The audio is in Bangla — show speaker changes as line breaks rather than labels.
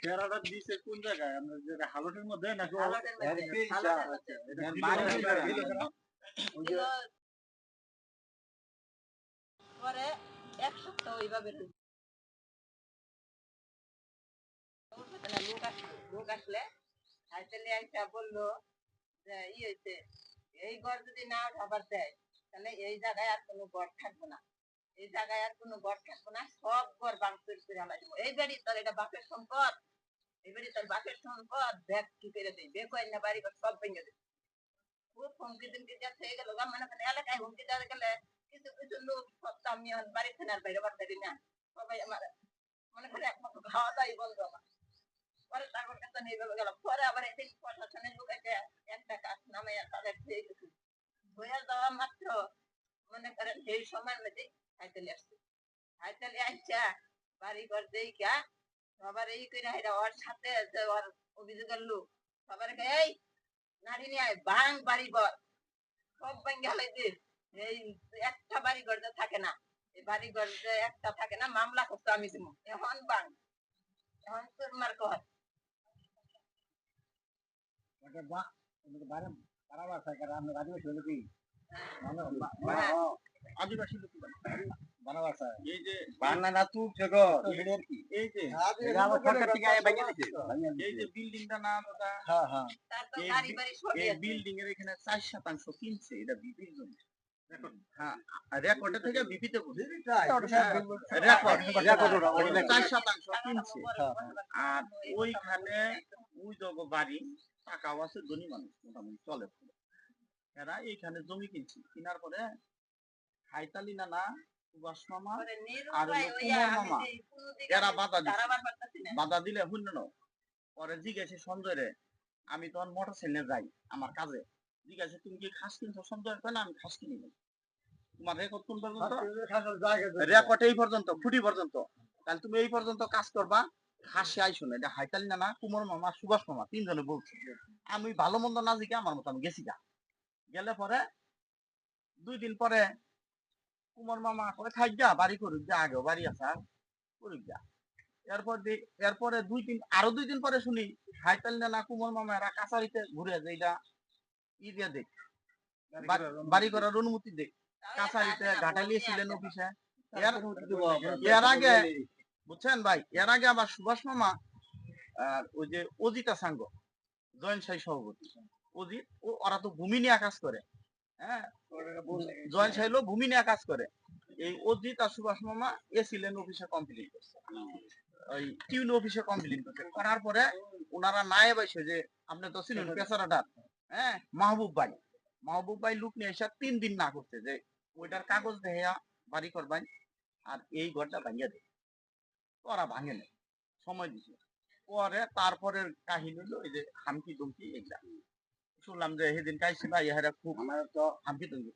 বেড়াটা দিছে কোন জায়গায় আমরা যেটা হালটের মধ্যে নাকি
পরে এক সপ্তাহ ওইভাবে লোক আসলে হাইতেলে আইসা বললো যে ই হয়েছে এই ঘর যদি না খাবার দেয় তাহলে এই জায়গায় আর কোনো ঘর থাকবো না, এই জায়গায় আর কোনো ঘর থাকবো না, সব ঘর ভাঙচুর করে আলাই দেবো। এই বাড়ি তোর এটা বাপের সম্পদ, এই বাড়ি তোর বাপের সম্পদ, দেখ কি করে দেয় বেক হয় না বাড়ি ঘর সব ভেঙে দেয়। খুব হুমকি দিমকি দেওয়া হয়ে গেল মানে এলাকায় হুমকি দেওয়া গেলে কিছু কিছু লোক সত্তা আমি বাড়ি থেকে আর বাইরে বাড়তে দিই না, সবাই আমার মনে করে একমাত্র খাওয়া দাওয়াই বন্ধ আমার। পরে তারপর কাছে নিয়ে গেল, পরে আবার এদিন প্রশাসনের লোক এসে একটা কাজ নামে তাদের দিয়ে গেছে হয়ে যাওয়া মাত্র মনে করেন সেই সময়ের মধ্যে হাইতালি আসছে, হাইতালি আসছে বাড়ি ঘর দেখা সবার এই করে ওর সাথে ওর অভিযোগের লোক সবার এই নারী নিয়ে ভাঙ বাড়ি ঘর সব ভাঙ্গে হালাইছে। এই একটা বাড়ি ঘর থাকে না, এই বাড়ি ঘর একটা থাকে না, মামলা করতো আমি দিব এখন ভাঙ এখন তোর মার কর
আদিবাসী লোক এই যে এই যে বিল্ডিংটা না দাদা, এই বিল্ডিং এর এখানে 4% কিনছে, এটা বিপির জন্য রেকর্ডে থেকে বিপিতে রেকর্ড 4% কিনছে। আর ওইখানে ওই জগ বাড়ি টাকাও আছে, ধনী মানুষ মোটামুটি চলে, এরা এইখানে জমি কিনছে, কেনার পরে হাইতালি নানা সুভাষ মামা আর কুমার মামা এরা বাধা দিলে শূন্য ন। পরে জিজ্ঞাসা সঞ্জয় রে, আমি তখন মোটর সাইকেলে যাই আমার কাজে, জিজ্ঞাসা তুমি কি খাস কিনছো? সঞ্জয় কয় না আমি খাস কিনি নাই। তোমার রেকর্ড কোন পর্যন্ত? রেকর্ড এই পর্যন্ত, ফুটি পর্যন্ত। তাহলে তুমি এই পর্যন্ত কাজ করবা, খাসে আইসো না। এটা হাইতালি নানা, কুমার মামা, সুভাষ মামা তিনজনে বলছে। আমি ভালো মন্দ না জিজ্ঞা আমার মতো আমি গেছি গা। গেলে পরে 2 দিন পরে কুমার মামা করে খাই যা বাড়ি করুক যা, আগেও বাড়ি আছে করুক যা। এরপরে 2 দিন পরে শুনি হাইতাল না কুমার মামা এরা কাছারিতে ঘুরে যে এটা ই দিয়ে দেখ বাড়ি করার অনুমতি দেখ, কাছারিতে ঘাটালিয়েছিলেন অফিসে। এর আগে বুঝছেন ভাই, এর আগে আবার সুভাষ মামা ওই যে অজিতা সাঙ্গ জয়েন্ট সাই সভাপতি অজিত, ওরা তো ভূমি নিয়ে কাজ করে, হ্যাঁ জয়েন্ট সাইলো ভূমি নিয়ে কাজ করে। এই অজিত আর সুভাষ মামা এসিলেন অফিসে কমপ্লেন করছে, ওই টিউন অফিসে কমপ্লেন করছে। করার পরে ওনারা নাই পাইছে যে আপনি তো ছিলেন পেছারাটার, হ্যাঁ মাহবুব ভাই লোক নিয়ে এসে 3 দিন না করছে যে ওইটার কাগজ দেয়া বাড়ি করবেন আর এই ঘরটা ভাঙিয়ে দেয়। ওরা ভাঙে নেই, সময় দিছে। পরে তারপরের কাহিনী হলো এই যে হামকি দুমকি এইটা শুনলাম যে সেদিন কাইছি ভাই এরা খুব হামকি দুমকি